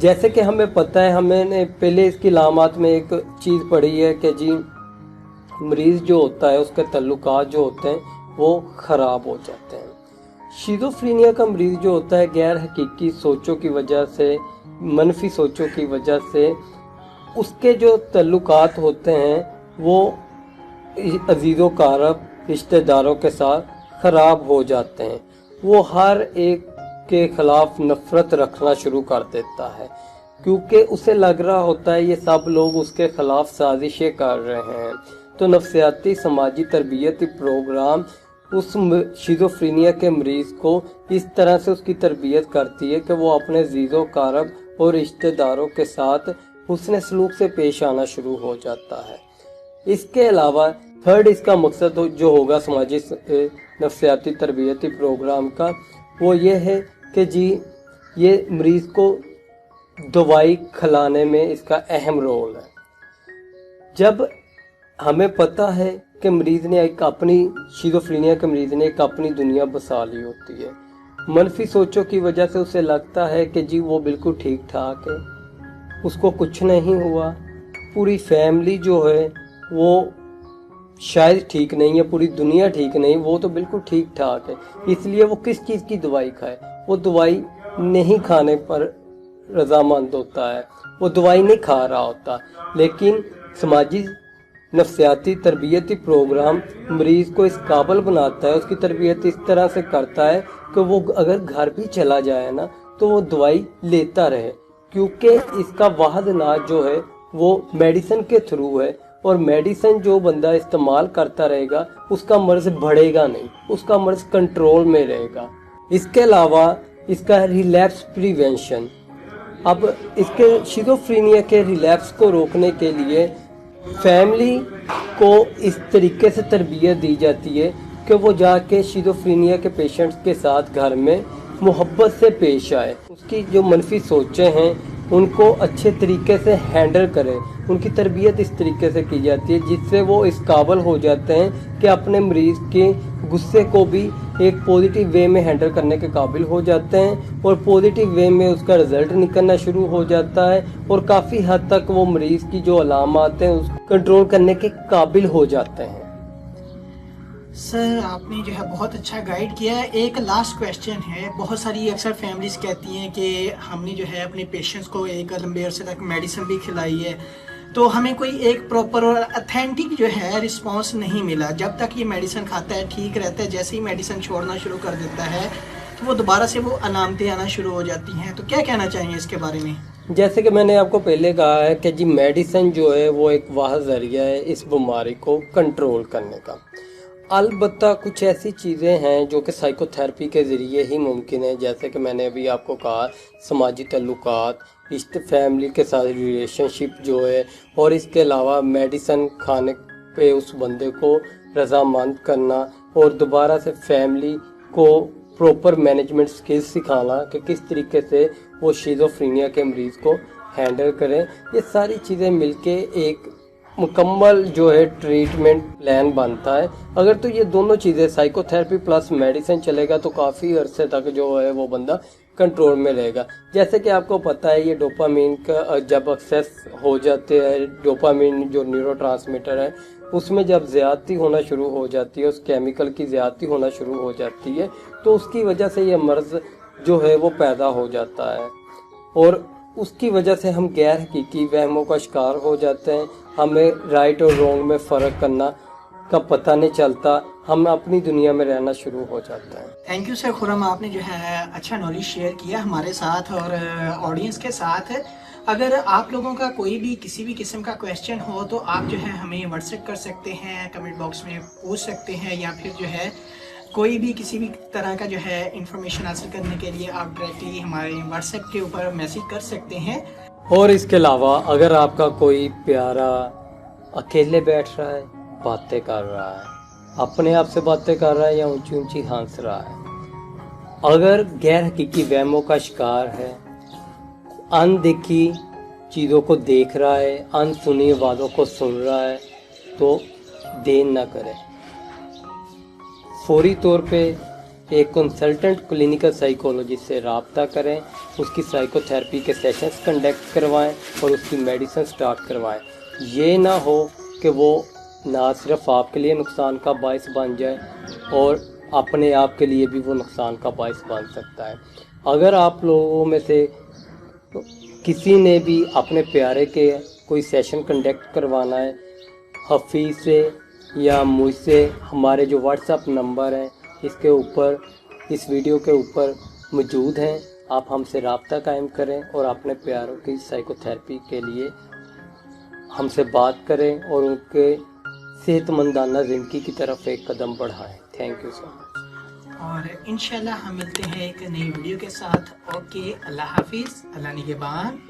جیسے کہ ہمیں پتہ ہے، ہمیں نے پہلے اس کی علامات میں ایک چیز پڑھی ہے کہ جی مریض جو ہوتا ہے اس کے تعلقات جو ہوتے ہیں وہ خراب ہو جاتے ہیں۔ شیزوفرینیا کا مریض جو ہوتا ہے غیر حقیقی سوچوں کی وجہ سے، منفی سوچوں کی وجہ سے اس کے جو تعلقات ہوتے ہیں وہ عزیز و اقارب رشتہ داروں کے ساتھ خراب ہو جاتے ہیں۔ وہ ہر ایک کے خلاف نفرت رکھنا شروع کر دیتا ہے، کیونکہ اسے لگ رہا ہوتا ہے یہ سب لوگ اس کے خلاف سازشیں کر رہے ہیں۔ تو نفسیاتی سماجی تربیتی پروگرام اس شیزوفرینیا کے مریض کو اس طرح سے اس کی تربیت کرتی ہے کہ وہ اپنے عزیز و اقارب اور رشتہ داروں کے ساتھ حسن سلوک سے پیش آنا شروع ہو جاتا ہے۔ اس کے علاوہ تھرڈ اس کا مقصد جو ہوگا سماجی نفسیاتی تربیتی پروگرام کا، وہ یہ ہے کہ جی یہ مریض کو دوائی کھلانے میں اس کا اہم رول ہے۔ جب ہمیں پتہ ہے کہ مریض نے ایک اپنی شیزوفرینیا کے مریض نے ایک اپنی دنیا بسا لی ہوتی ہے، منفی سوچوں کی وجہ سے اسے لگتا ہے کہ جی وہ بالکل ٹھیک ٹھاک ہے، اس کو کچھ نہیں ہوا، پوری فیملی جو ہے وہ شاید ٹھیک نہیں ہے، پوری دنیا ٹھیک نہیں، وہ تو بالکل ٹھیک ٹھاک ہے، اس لیے وہ کس چیز کی دوائی کھائے؟ وہ دوائی نہیں کھانے پر رضامند ہوتا ہے، وہ دوائی نہیں کھا رہا ہوتا۔ لیکن سماجی نفسیاتی تربیتی پروگرام مریض کو اس قابل بناتا ہے، اس کی تربیت اس طرح سے کرتا ہے کہ وہ اگر گھر بھی چلا جائے نا تو وہ دوائی لیتا رہے، کیونکہ اس کا واحد علاج جو ہے وہ میڈیسن کے تھرو ہے، اور میڈیسن جو بندہ استعمال کرتا رہے گا اس کا مرض بڑھے گا نہیں، اس کا مرض کنٹرول میں رہے گا۔ اس کے علاوہ اس کا ریلیپس پریونشن، اب اس کے شیزوفرینیا کے ریلیپس کو روکنے کے لیے فیملی کو اس طریقے سے تربیت دی جاتی ہے کہ وہ جا کے شیزوفرینیا کے پیشنٹس کے ساتھ گھر میں محبت سے پیش آئے، اس کی جو منفی سوچیں ہیں ان کو اچھے طریقے سے ہینڈل کرے، ان کی تربیت اس طریقے سے کی جاتی ہے جس سے وہ اس قابل ہو جاتے ہیں کہ اپنے مریض کے غصے کو بھی ایک پوزیٹیو وے میں ہینڈل کرنے کے قابل ہو جاتے ہیں، اور پوزیٹیو وے میں اس کا رزلٹ نکلنا شروع ہو جاتا ہے، اور کافی حد تک وہ مریض کی جو علامات ہیں اس کو کنٹرول کرنے کے قابل ہو جاتے ہیں۔ سر آپ نے جو ہے بہت اچھا گائیڈ کیا ہے۔ ایک لاسٹ کویشچن ہے، بہت ساری اکثر فیملیز کہتی ہیں کہ ہم نے جو ہے اپنے پیشنٹس کو ایک لمبے عرصے تک میڈیسن بھی کھلائی ہے تو ہمیں کوئی ایک پراپر اور اتھینٹک جو ہے رسپانس نہیں ملا، جب تک یہ میڈیسن کھاتا ہے ٹھیک رہتا ہے، جیسے ہی میڈیسن چھوڑنا شروع کر دیتا ہے تو وہ دوبارہ سے وہ علامتیں آنا شروع ہو جاتی ہیں، تو کیا کہنا چاہیں گے اس کے بارے میں؟ جیسے کہ میں نے آپ کو پہلے کہا ہے کہ جی میڈیسن جو ہے وہ ایک واحد ذریعہ ہے اس بیماری کو کنٹرول کرنے کا۔ البتہ کچھ ایسی چیزیں ہیں جو کہ سائیکو تھراپی کے ذریعے ہی ممکن ہے، جیسے کہ میں نے ابھی آپ کو کہا سماجی تعلقات، رشتے، فیملی کے ساتھ ریلیشن شپ جو ہے، اور اس کے علاوہ میڈیسن کھانے پہ اس بندے کو رضامند کرنا، اور دوبارہ سے فیملی کو پراپر مینجمنٹ سکلز سکھانا کہ کس طریقے سے وہ شیزوفرینیا کے مریض کو ہینڈل کریں، یہ ساری چیزیں مل کے ایک مکمل جو ہے ٹریٹمنٹ پلان بنتا ہے۔ اگر تو یہ دونوں چیزیں سائیکو تھراپی پلس میڈیسن چلے گا تو کافی عرصے تک جو ہے وہ بندہ کنٹرول میں رہے گا۔ جیسے کہ آپ کو پتہ ہے یہ ڈوپامین کا جب ایکسیس ہو جاتے ہیں، ڈوپامین جو نیورو ٹرانسمیٹر ہے اس میں جب زیادتی ہونا شروع ہو جاتی ہے، اس کیمیکل کی زیادتی ہونا شروع ہو جاتی ہے، تو اس کی وجہ سے یہ مرض جو ہے وہ پیدا ہو جاتا ہے، اور اس کی وجہ سے ہم غیر حقیقی وہموں کا شکار ہو جاتے ہیں، ہمیں رائٹ اور رونگ میں فرق کرنا کا پتہ نہیں چلتا، ہم اپنی دنیا میں رہنا شروع ہو جاتا ہے۔ تھینک یو سر خرم، آپ نے جو ہے اچھا نالج شیئر کیا ہمارے ساتھ اور آڈینس کے ساتھ۔ اگر آپ لوگوں کا کوئی بھی کسی بھی قسم کا کویشچن ہو تو آپ جو ہے ہمیں واٹس ایپ کر سکتے ہیں، کمنٹ باکس میں پوچھ سکتے ہیں، یا پھر جو ہے کوئی بھی کسی بھی طرح کا جو ہے انفارمیشن حاصل کرنے کے لیے آپ ڈائریکٹلی ہمارے واٹس ایپ کے اوپر میسیج کر سکتے ہیں۔ اور اس کے علاوہ اگر آپ کا کوئی پیارا اکیلے بیٹھ رہا ہے، باتیں کر رہا ہے، اپنے آپ سے باتیں کر رہا ہے، یا اونچی اونچی ہنس رہا ہے، اگر غیر حقیقی وہموں کا شکار ہے، ان دیکھی چیزوں کو دیکھ رہا ہے، ان سنی باتوں کو سن رہا ہے، تو دیر نہ کرے، فوری طور پہ ایک کنسلٹنٹ کلینکل سائیکولوجسٹ سے رابطہ کریں، اس کی سائیکو تھراپی کے سیشنز کنڈکٹ کروائیں اور اس کی میڈیسن سٹارٹ کروائیں۔ یہ نہ ہو کہ وہ نہ صرف آپ کے لیے نقصان کا باعث بن جائے اور اپنے آپ کے لیے بھی وہ نقصان کا باعث بن سکتا ہے۔ اگر آپ لوگوں میں سے کسی نے بھی اپنے پیارے کے کوئی سیشن کنڈکٹ کروانا ہے، حفیظ سے یا مجھ سے، ہمارے جو واٹس ایپ نمبر ہیں اس کے اوپر، اس ویڈیو کے اوپر موجود ہیں، آپ ہم سے رابطہ قائم کریں اور اپنے پیاروں کی سائیکو تھراپی کے لیے ہم سے بات کریں اور ان کے صحت مندانہ زندگی کی طرف ایک قدم بڑھائیں۔ تھینک یو سو مچ۔ اور انشاءاللہ ہم ملتے ہیں ایک نئی ویڈیو کے ساتھ۔ اوکے، اللہ حافظ، اللہ نگہبان۔